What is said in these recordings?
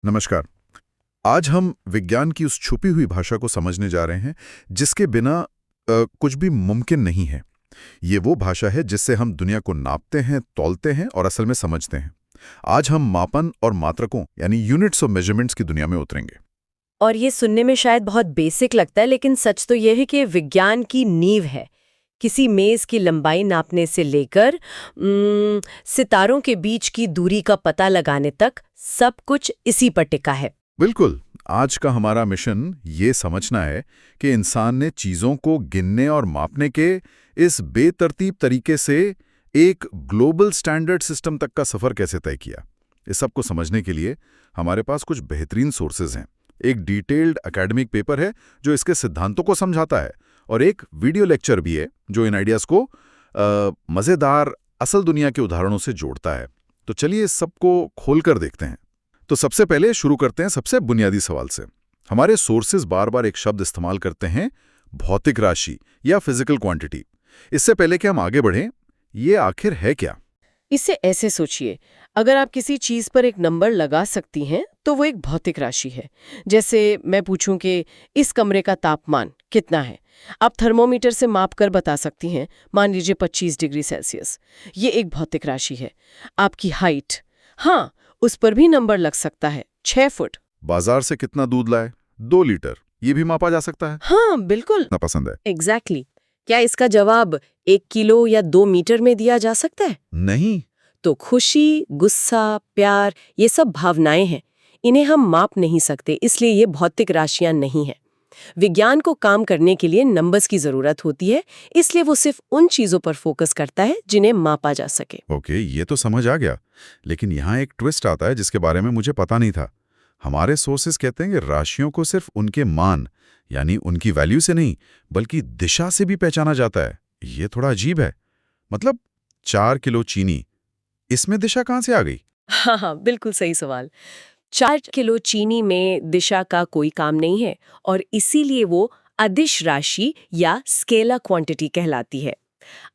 नमस्कार। आज हम विज्ञान की उस छुपी हुई भाषा को समझने जा रहे हैं जिसके बिना कुछ भी मुमकिन नहीं है। ये वो भाषा है जिससे हम दुनिया को नापते हैं, तौलते हैं और असल में समझते हैं। आज हम मापन और मात्रकों यानी यूनिट्स ऑफ मेजरमेंट्स की दुनिया में उतरेंगे। और ये सुनने में शायद बहुत बेसिक लगता है, लेकिन सच तो ये है कि ये विज्ञान की नींव है। किसी मेज़ की लंबाई नापने से लेकर सितारों के बीच की दूरी का पता लगाने तक सब कुछ इसी पर टिका है। बिल्कुल। आज का हमारा मिशन ये समझना है कि इंसान ने चीज़ों को गिनने और मापने के इस बेतरतीब तरीके से एक ग्लोबल स्टैंडर्ड सिस्टम तक का सफ़र कैसे तय किया। इस सब को समझने के लिए हमारे पास कुछ बेहतरीन सोर्सेज हैं। एक डिटेल्ड एकेडमिक पेपर है जो इसके सिद्धांतों को समझाता है, और एक वीडियो लेक्चर भी है जो इन आइडियाज़ को मज़ेदार असल दुनिया के उदाहरणों से जोड़ता है। तो चलिए इस सबको खोलकर देखते हैं। तो सबसे पहले शुरू करते हैं सबसे बुनियादी सवाल से। हमारे सोर्सेज बार बार एक शब्द इस्तेमाल करते हैं, भौतिक राशि या फिजिकल क्वांटिटी। इससे पहले कि हम आगे बढ़ें, ये आखिर है क्या? इसे ऐसे सोचिए, अगर आप किसी चीज़ पर एक नंबर लगा सकती हैं तो वो एक भौतिक राशि है। जैसे मैं पूछूं कि इस कमरे का तापमान कितना है, आप थर्मोमीटर से माप कर बता सकती हैं, मान लीजिए 25 डिग्री सेल्सियस। ये एक भौतिक राशि है। आपकी हाइट, हाँ, उस पर भी नंबर लग सकता है, 6 फुट। बाजार से कितना दूध लाए? 2 लीटर। ये भी मापा जा सकता है। हाँ, बिल्कुल। ना पसंद है? एग्जैक्टली। क्या इसका जवाब 1 किलो या 2 मीटर में दिया जा सकता है? नहीं। तो खुशी, गुस्सा, प्यार, ये सब भावनाएं हैं। इन्हें हम माप नहीं सकते, इसलिए ये भौतिक राशियां नहीं हैं। विज्ञान को काम करने के लिए नंबर्स की जरूरत होती है, इसलिए वो सिर्फ उन चीजों पर फोकस करता है जिन्हें मापा जा सके। ओके, ये तो समझ आ गया। लेकिन यहाँ एक ट्विस्ट आता है जिसके बारे में मुझे पता नहीं था। हमारे सोर्सेज कहते हैं कि राशियों को सिर्फ उनके मान यानी उनकी वैल्यू से नहीं बल्कि दिशा से भी पहचाना जाता है। ये थोड़ा अजीब है। मतलब 4 किलो चीनी, इसमें दिशा कहाँ से आ गई? हाँ हाँ, बिल्कुल सही सवाल। 4 किलो चीनी में दिशा का कोई काम नहीं है, और इसीलिए वो अदिश राशि या स्केलर क्वांटिटी कहलाती है।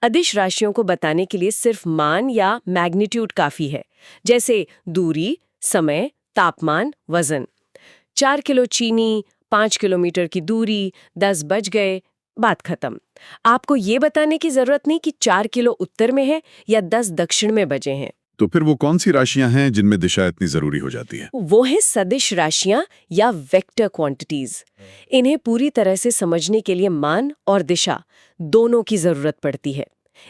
अदिश राशियों को बताने के लिए सिर्फ मान या मैग्नीट्यूड काफी है, जैसे दूरी, समय, तापमान, वजन। 4 किलो चीनी, 5 किलोमीटर की दूरी, 10 बज गए, बात खत्म। आपको ये बताने की जरूरत नहीं कि 4 किलो उत्तर में है या 10 दक्षिण में बजे हैं। तो फिर वो कौन सी राशियां हैं जिनमें दिशा इतनी जरूरी हो जाती है? वो है सदिश राशियां या वेक्टर क्वांटिटीज। इन्हें पूरी तरह से समझने के लिए मान और दिशा दोनों की जरूरत पड़ती है।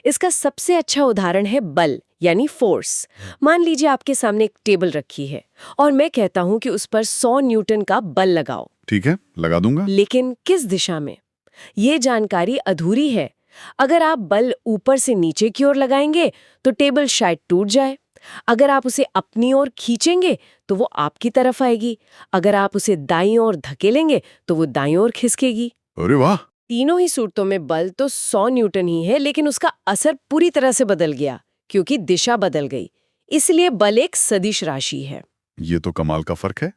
इसका सबसे अच्छा उदाहरण है बल यानी फोर्स। मान लीजिए आपके सामने एक टेबल रखी है और मैं कहता हूं कि उस पर 100 न्यूटन का बल लगाओ। ठीक है, लगा दूंगा। लेकिन किस दिशा में, ये जानकारी अधूरी है। अगर आप बल ऊपर से नीचे की ओर लगाएंगे तो टेबल शायद टूट जाए। अगर आप उसे अपनी ओर खींचेंगे तो वो आपकी तरफ आएगी। अगर आप उसे दाईं ओर धकेलेंगे तो वो दाईं ओर खिसकेगी। अरे वाह! तीनों ही सूरतों में बल तो 100 न्यूटन ही है, लेकिन उसका असर पूरी तरह से बदल गया क्योंकि दिशा बदल गई। इसलिए बल एक सदिश राशि है। ये तो कमाल का फर्क है।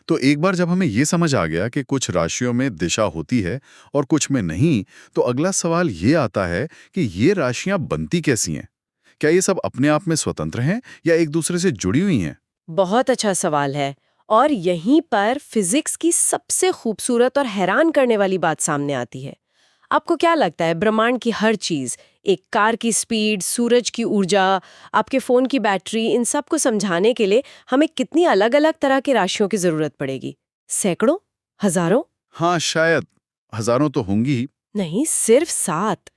तो एक बार जब हमें ये समझ आ गया कि कुछ राशियों में दिशा होती है और कुछ में नहीं, तो अगला सवाल ये आता है कि ये राशियां बनती कैसी हैं? क्या ये सब अपने आप में स्वतंत्र हैं या एक दूसरे से जुड़ी हुई हैं? बहुत अच्छा सवाल है, और यहीं पर फिजिक्स की सबसे खूबसूरत और हैरान करने वाली बात सामने आती है। आपको क्या लगता है, ब्रह्मांड की हर चीज, एक कार की स्पीड, सूरज की ऊर्जा, आपके फोन की बैटरी, इन सब को समझाने के लिए हमें कितनी अलग अलग तरह की राशियों की जरूरत पड़ेगी? सैकड़ों? हजारों? हाँ, शायद हजारों तो होंगी ही। नहीं, सिर्फ 7।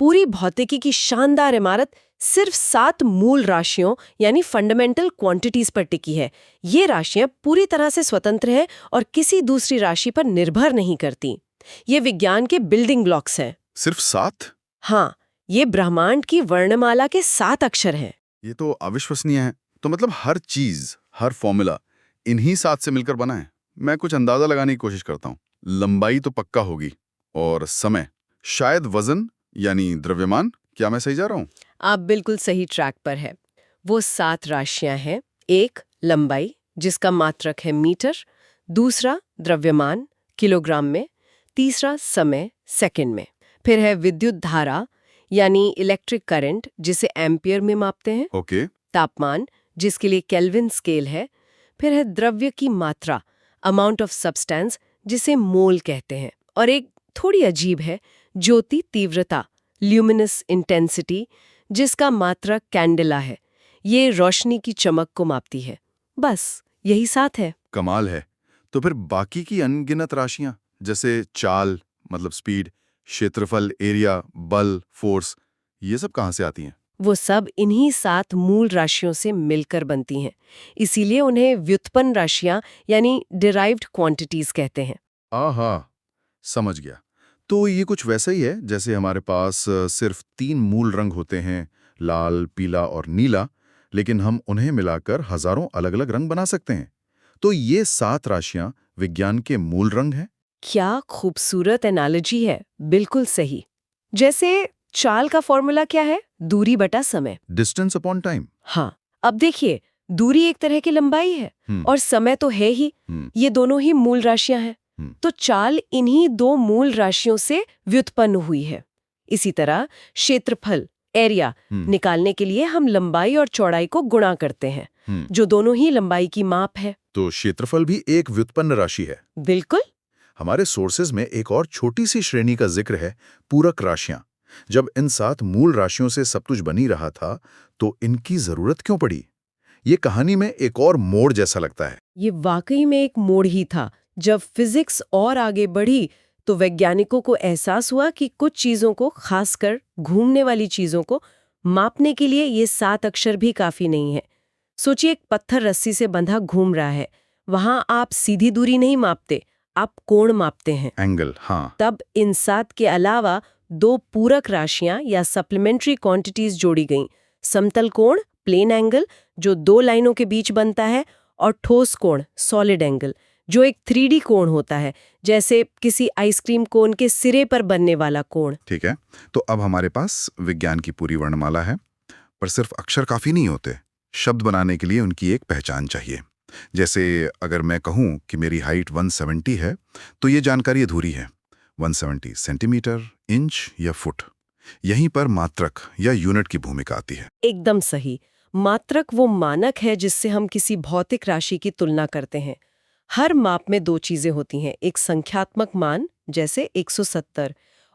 पूरी भौतिकी की शानदार इमारत सिर्फ 7 मूल राशियों यानी फंडामेंटल क्वांटिटीज पर टिकी है। ये राशियां पूरी तरह से स्वतंत्र हैं और किसी दूसरी राशि पर निर्भर नहीं करती। ये विज्ञान के बिल्डिंग ब्लॉक्स हैं। सिर्फ 7? हाँ, ये ब्रह्मांड की वर्णमाला के 7 अक्षर हैं। ये तो अविश्वसनीय है। तो मतलब हर चीज, हर फॉर्मूला इन्हीं 7 से मिलकर बना है। मैं कुछ अंदाजा लगाने की कोशिश करता हूँ। लंबाई तो पक्का होगी, और समय, शायद वजन यानी द्रव्यमान। क्या मैं सही जा रहा हूँ? आप बिल्कुल सही ट्रैक पर है। वो 7 राशियां हैं। एक, लंबाई, जिसका मात्रक है मीटर। दूसरा, द्रव्यमान, किलोग्राम में। तीसरा, समय, सेकंड में। फिर है विद्युत धारा यानी इलेक्ट्रिक करंट, जिसे एम्पियर में मापते हैं। ओके। तापमान, जिसके लिए केल्विन स्केल है। फिर है द्रव्य की मात्रा, अमाउंट ऑफ सब्सटेंस, जिसे मोल कहते हैं। और एक थोड़ी अजीब है, ज्योति तीव्रता, ल्यूमिनस इंटेंसिटी, जिसका मात्रक कैंडेला है। ये रोशनी की चमक को मापती है। बस यही 7 है। कमाल है। तो फिर बाकी की अनगिनत राशियां, जैसे चाल मतलब स्पीड, क्षेत्रफल एरिया, बल फोर्स, ये सब कहाँ से आती हैं? वो सब इन्हीं 7 मूल राशियों से मिलकर बनती हैं। इसीलिए उन्हें व्युत्पन्न राशियां यानी डिराइव्ड क्वांटिटीज कहते हैं। आहा, समझ गया। तो ये कुछ वैसा ही है जैसे हमारे पास सिर्फ 3 मूल रंग होते हैं, लाल, पीला और नीला, लेकिन हम उन्हें मिलाकर हजारों अलग-अलग रंग बना सकते हैं। तो ये 7 राशियां विज्ञान के मूल रंग हैं? क्या खूबसूरत एनालॉजी है, बिल्कुल सही। जैसे चाल का फॉर्मूला क्या है? दूरी बटा समय। Distance upon time. हाँ, अब देखिए, दूरी एक तरह की लंबाई है और समय तो है ही। हम्म, ये दोनों ही मूल राशियां हैं। तो चाल इन्हीं 2 मूल राशियों से व्युत्पन्न हुई है। इसी तरह क्षेत्रफल, एरिया, निकालने के लिए हम लंबाई और चौड़ाई को गुणा करते हैं, जो दोनों ही लंबाई की माप है। तो क्षेत्रफल भी एक व्युत्पन्न राशि है। बिल्कुल। हमारे सोर्सेज में एक और छोटी सी श्रेणी का जिक्र है, पूरक राशियां। जब इन 7 मूल राशियों से सब कुछ बनी रहा था, तो इनकी जरूरत क्यों पड़ी? ये कहानी में एक और मोड़ जैसा लगता है। ये वाकई में एक मोड़ ही था। जब फिजिक्स और आगे बढ़ी तो वैज्ञानिकों को एहसास हुआ कि कुछ चीजों को, खासकर घूमने वाली चीजों को, मापने के लिए ये 7 अक्षर भी काफी नहीं है। सोचिए, एक पत्थर रस्सी से बंधा घूम रहा है। वहां आप सीधी दूरी नहीं मापते, आप कोण मापते हैं। एंगल, हाँ। तब इन 7 के अलावा 2 पूरक राशियां या सप्लीमेंट्री क्वांटिटीज जोड़ी गईं। समतल कोण, प्लेन एंगल, जो 2 लाइनों के बीच बनता है, और ठोस कोण, सॉलिड एंगल, जो एक 3D कोण होता है, जैसे किसी आइसक्रीम कोन के सिरे पर बनने वाला कोण। ठीक है, तो अब हमारे पास विज्ञान की पूरी वर्णमाला है, पर सिर्फ अक्षर काफी नहीं होते। शब्द बनाने के लिए उनकी एक पहचान चाहिए। जैसे अगर मैं कहूं कि मेरी हाइट 170 है, तो ये जानकारी अधूरी है। 170 सेंटीमीटर, इंच या फुट, यहीं पर मात्रक या यूनिट की भूमिका आती है। एकदम सही। मात्रक वो मानक है जिससे हम किसी भौतिक राशि की तुलना करते हैं। हर माप में 2 चीजें होती हैं, एक संख्यात्मक मान जैसे 170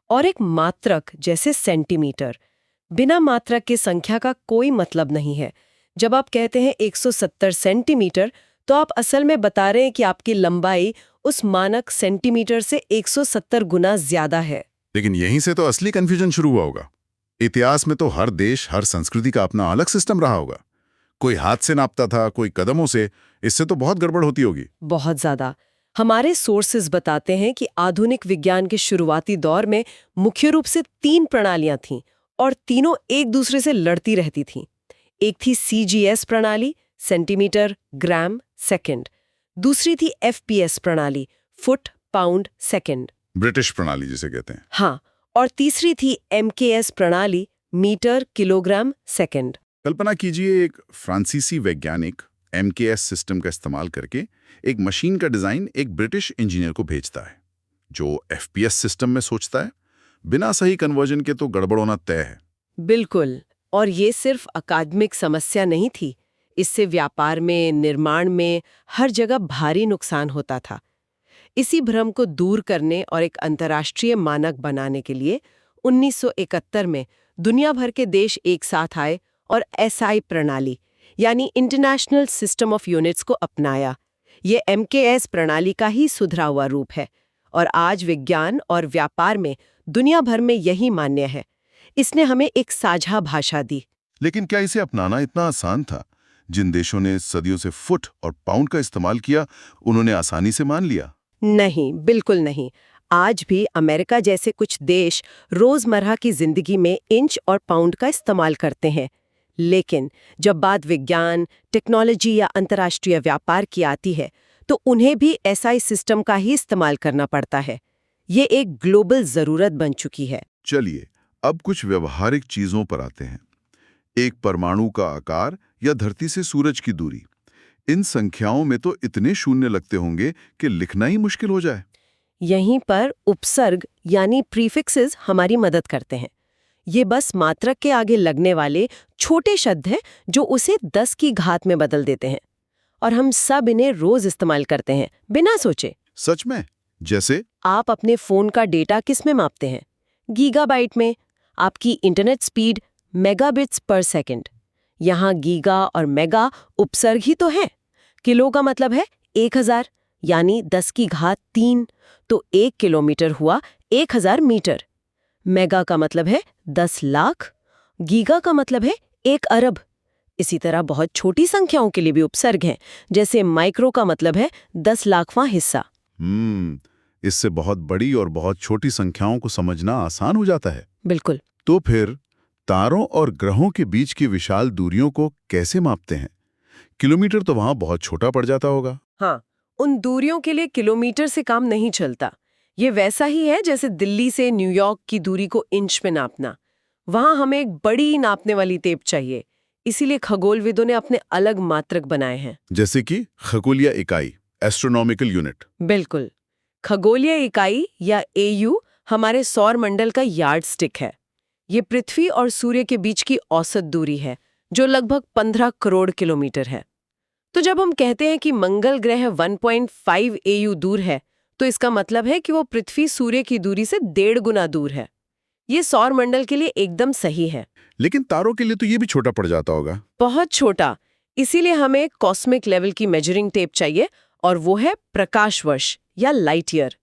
और एक मात्रक जैसे सेंटीमीटर। बिना मात्रक के संख्या का कोई मतलब नहीं है। जब आप कहते हैं 170 सेंटीमीटर, तो आप असल में बता रहे हैं कि आपकी लंबाई उस मानक सेंटीमीटर से 170 गुना ज्यादा है। लेकिन यहीं से तो असली कंफ्यूजन शुरू हुआ होगा। इतिहास में तो हर देश, हर संस्कृति का अपना अलग सिस्टम रहा होगा। कोई हाथ से नापता था, कोई कदमों से। इससे तो बहुत गड़बड़ होती होगी। बहुत ज्यादा। हमारे सोर्सेज बताते हैं कि आधुनिक विज्ञान के शुरुआती दौर में मुख्य रूप से 3 प्रणालियां थीं और तीनों एक दूसरे से लड़ती रहती थीं। एक थी CGS प्रणाली, सेंटीमीटर, ग्राम, सेकंड। दूसरी थी FPS प्रणाली, फुट, पाउंड, सेकंड। ब्रिटिश प्रणाली जिसे कहते हैं। हाँ, और तीसरी थी MKS प्रणाली, मीटर, किलोग्राम, सेकंड। कल्पना कीजिए, एक फ्रांसीसी वैज्ञानिक MKS सिस्टम का इस्तेमाल करके एक मशीन का डिजाइन एक ब्रिटिश इंजीनियर को भेजता है, जो FPS सिस्टम में सोचता है। बिना सही कन्वर्जन के तो गड़बड़ होना तय है। बिल्कुल। और ये सिर्फ अकादमिक समस्या नहीं थी। इससे व्यापार में, निर्माण में, हर जगह भारी नुकसान होता था। इसी भ्रम को दूर करने और एक अंतर्राष्ट्रीय मानक बनाने के लिए 1971 में दुनिया भर के देश एक साथ आए और SI प्रणाली यानी इंटरनेशनल सिस्टम ऑफ यूनिट्स को अपनाया। ये MKS प्रणाली का ही सुधरा हुआ रूप है और आज विज्ञान और व्यापार में दुनिया भर में यही मान्य है। इसने हमें एक साझा भाषा दी। लेकिन क्या इसे अपनाना इतना आसान था? जिन देशों ने सदियों से फुट और पाउंड का इस्तेमाल किया, उन्होंने आसानी से मान लिया? नहीं, बिल्कुल नहीं। आज भी अमेरिका जैसे कुछ देश रोजमर्रा की जिंदगी में इंच और पाउंड का इस्तेमाल करते हैं। लेकिन जब बात विज्ञान, टेक्नोलॉजी या अंतर्राष्ट्रीय व्यापार की आती है, तो उन्हें भी SI सिस्टम का ही इस्तेमाल करना पड़ता है। ये एक ग्लोबल जरूरत बन चुकी है। चलिए, अब कुछ व्यवहारिक चीजों पर आते हैं। एक परमाणु का आकार या धरती से सूरज की दूरी, इन संख्याओं में तो इतने शून्य लगते होंगे कि लिखना ही मुश्किल हो जाए। यहीं पर उपसर्ग यानी प्रीफिक्सेस हमारी मदद करते हैं। ये बस मात्रक के आगे लगने वाले छोटे शब्द हैं जो उसे 10 की घात में बदल देते हैं। और हम सब इन्हें रोज इस्तेमाल करते हैं बिना सोचे। सच में? जैसे? आप अपने फोन का डेटा किस में मापते हैं? गीगाबाइट में। आपकी इंटरनेट स्पीड मेगाबिट्स पर सेकंड। यहाँ गीगा और मेगा उपसर्ग ही तो हैं। किलो का मतलब है 1000, यानी 10 की घात 3, तो 1 किलोमीटर हुआ 1000 मीटर। मेगा का मतलब है 10 लाख। गीगा का मतलब है 1 अरब। इसी तरह बहुत छोटी संख्याओं के लिए भी उपसर्ग हैं, जैसे माइक्रो का मतलब है 10 लाखवां हिस्सा। इससे बहुत बड़ी और बहुत छोटी संख्याओं को समझना आसान हो जाता है। बिल्कुल। तो फिर तारों और ग्रहों के बीच की विशाल दूरियों को कैसे मापते हैं? किलोमीटर तो वहां बहुत छोटा पड़ जाता होगा। हाँ, उन दूरियों के लिए किलोमीटर से काम नहीं चलता। ये वैसा ही है जैसे दिल्ली से न्यूयॉर्क की दूरी को इंच में नापना। वहां हमें एक बड़ी नापने वाली टेप चाहिए। इसीलिए खगोलविदों ने अपने अलग मात्रक बनाए हैं। जैसे कि खगोलीय इकाई, एस्ट्रोनॉमिकल यूनिट। बिल्कुल। खगोलीय इकाई या एयू हमारे सौर मंडल का यार्डस्टिक है। ये पृथ्वी और सूर्य के बीच की औसत दूरी है, जो लगभग 15 करोड़ किलोमीटर है। तो जब हम कहते हैं कि मंगल ग्रह 1.5 एयू दूर है, तो इसका मतलब है कि वो पृथ्वी सूर्य की दूरी से 1.5 गुना दूर है। ये सौर मंडल के लिए एकदम सही है। लेकिन तारों के लिए तो ये भी छोटा पड़ जाता होगा। बहुत छोटा। इसीलिए हमें कॉस्मिक लेवल की मेजरिंग टेप चाहिए, और वो है प्रकाश वर्ष या लाइट ईयर।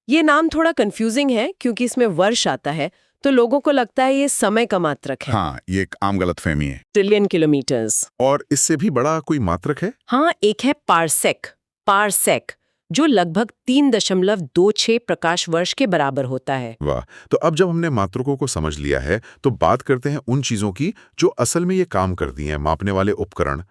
ये नाम थोड़ा कंफ्यूजिंग है क्योंकि इसमें वर्ष आता है, तो लोगों को लगता है ये समय का मात्रक है। हाँ, ये एक आम गलतफहमी है। Trillion kilometres. और इससे भी बड़ा कोई मात्रक है? हाँ, एक है पारसेक। पारसेक, जो लगभग 3.26 प्रकाश वर्ष के बराबर होता है। वाह। तो अब जब हमने मात्रकों को समझ लिया है, तो बात करते हैं उन चीजों की जो असल में ये काम करती हैं, मापने वाले उपकरण।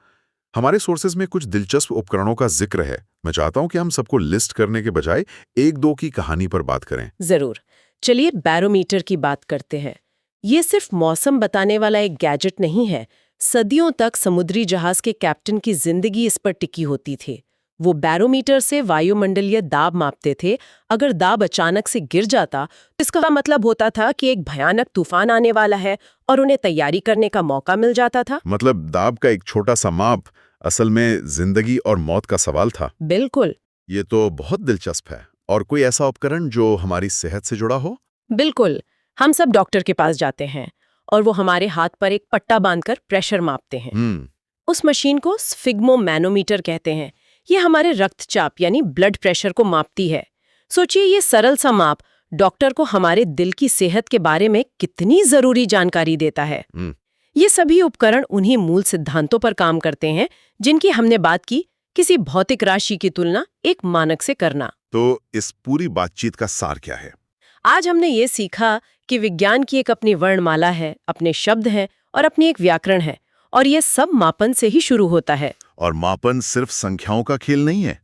हमारे सोर्सेज में कुछ दिलचस्प उपकरणों का जिक्र है। मैं चाहता हूं कि हम सबको लिस्ट करने के बजाय एक दो की कहानी पर बात करें। जरूर। चलिए बैरोमीटर की बात करते हैं। ये सिर्फ मौसम बताने वाला एक गैजेट नहीं है। सदियों तक समुद्री जहाज के कैप्टन की जिंदगी इस पर टिकी होती थी। वो बैरोमीटर से वायुमंडलीय दाब मापते थे। अगर दाब अचानक से गिर जाता, तो इसका मतलब होता था कि एक भयानक तूफान आने वाला है और उन्हें तैयारी करने का मौका मिल जाता था। मतलब दाब का एक छोटा सा माप असल में जिंदगी और मौत का सवाल था। बिल्कुल। ये तो बहुत दिलचस्प है। और कोई ऐसा उपकरण जो हमारी सेहत से जुड़ा हो? बिल्कुल। हम सब डॉक्टर के पास जाते हैं और वो हमारे हाथ पर एक पट्टा बांधकर प्रेशर मापते हैं। उस मशीन को स्फिग्मोमैनोमीटर कहते हैं। ये हमारे रक्तचाप यानी ब्लड प्रेशर को मापती है। सोचिए, ये सरल सा माप डॉक्टर को हमारे दिल की सेहत के बारे में कितनी जरूरी जानकारी देता है। ये सभी उपकरण उन्हीं मूल सिद्धांतों पर काम करते हैं जिनकी हमने बात की, किसी भौतिक राशि की तुलना एक मानक से करना। तो इस पूरी बातचीत का सार क्या है? आज हमने ये सीखा कि विज्ञान की एक अपनी वर्णमाला है, अपने शब्द हैं और अपनी एक व्याकरण है, और ये सब मापन से ही शुरू होता है। और मापन सिर्फ संख्याओं का खेल नहीं है।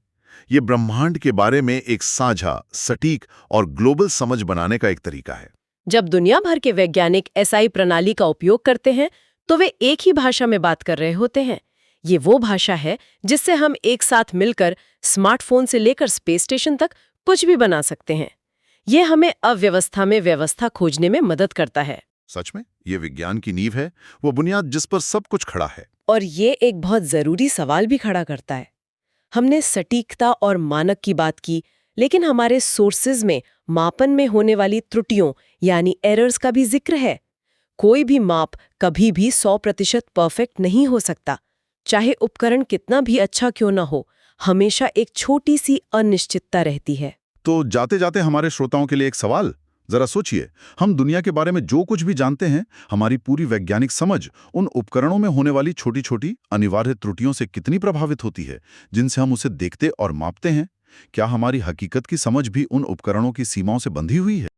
ये ब्रह्मांड के बारे में एक साझा, सटीक और ग्लोबल समझ बनाने का एक तरीका है। जब दुनिया भर के वैज्ञानिक एसआई प्रणाली का उपयोग करते हैं, तो वे एक ही भाषा में बात कर रहे होते हैं। ये वो भाषा है जिससे हम एक साथ मिलकर स्मार्टफोन से लेकर स्पेस स्टेशन तक कुछ भी बना सकते हैं। ये हमें अव्यवस्था में व्यवस्था खोजने में मदद करता है। सच में ये विज्ञान की नींव है, वो बुनियाद जिस पर सब कुछ खड़ा है। और ये एक बहुत जरूरी सवाल भी खड़ा करता है। हमने सटीकता और मानक की बात की, लेकिन हमारे सोर्सेज में मापन में होने वाली त्रुटियों यानी एरर्स का भी जिक्र है। कोई भी माप कभी भी 100% परफेक्ट नहीं हो सकता। चाहे उपकरण कितना भी अच्छा क्यों ना हो, हमेशा एक छोटी सी अनिश्चितता रहती है। तो जाते जाते हमारे श्रोताओं के लिए एक सवाल। जरा सोचिए, हम दुनिया के बारे में जो कुछ भी जानते हैं, हमारी पूरी वैज्ञानिक समझ उन उपकरणों में होने वाली छोटी छोटी अनिवार्य त्रुटियों से कितनी प्रभावित होती है जिनसे हम उसे देखते और मापते हैं। क्या हमारी हकीकत की समझ भी उन उपकरणों की सीमाओं से बंधी हुई है?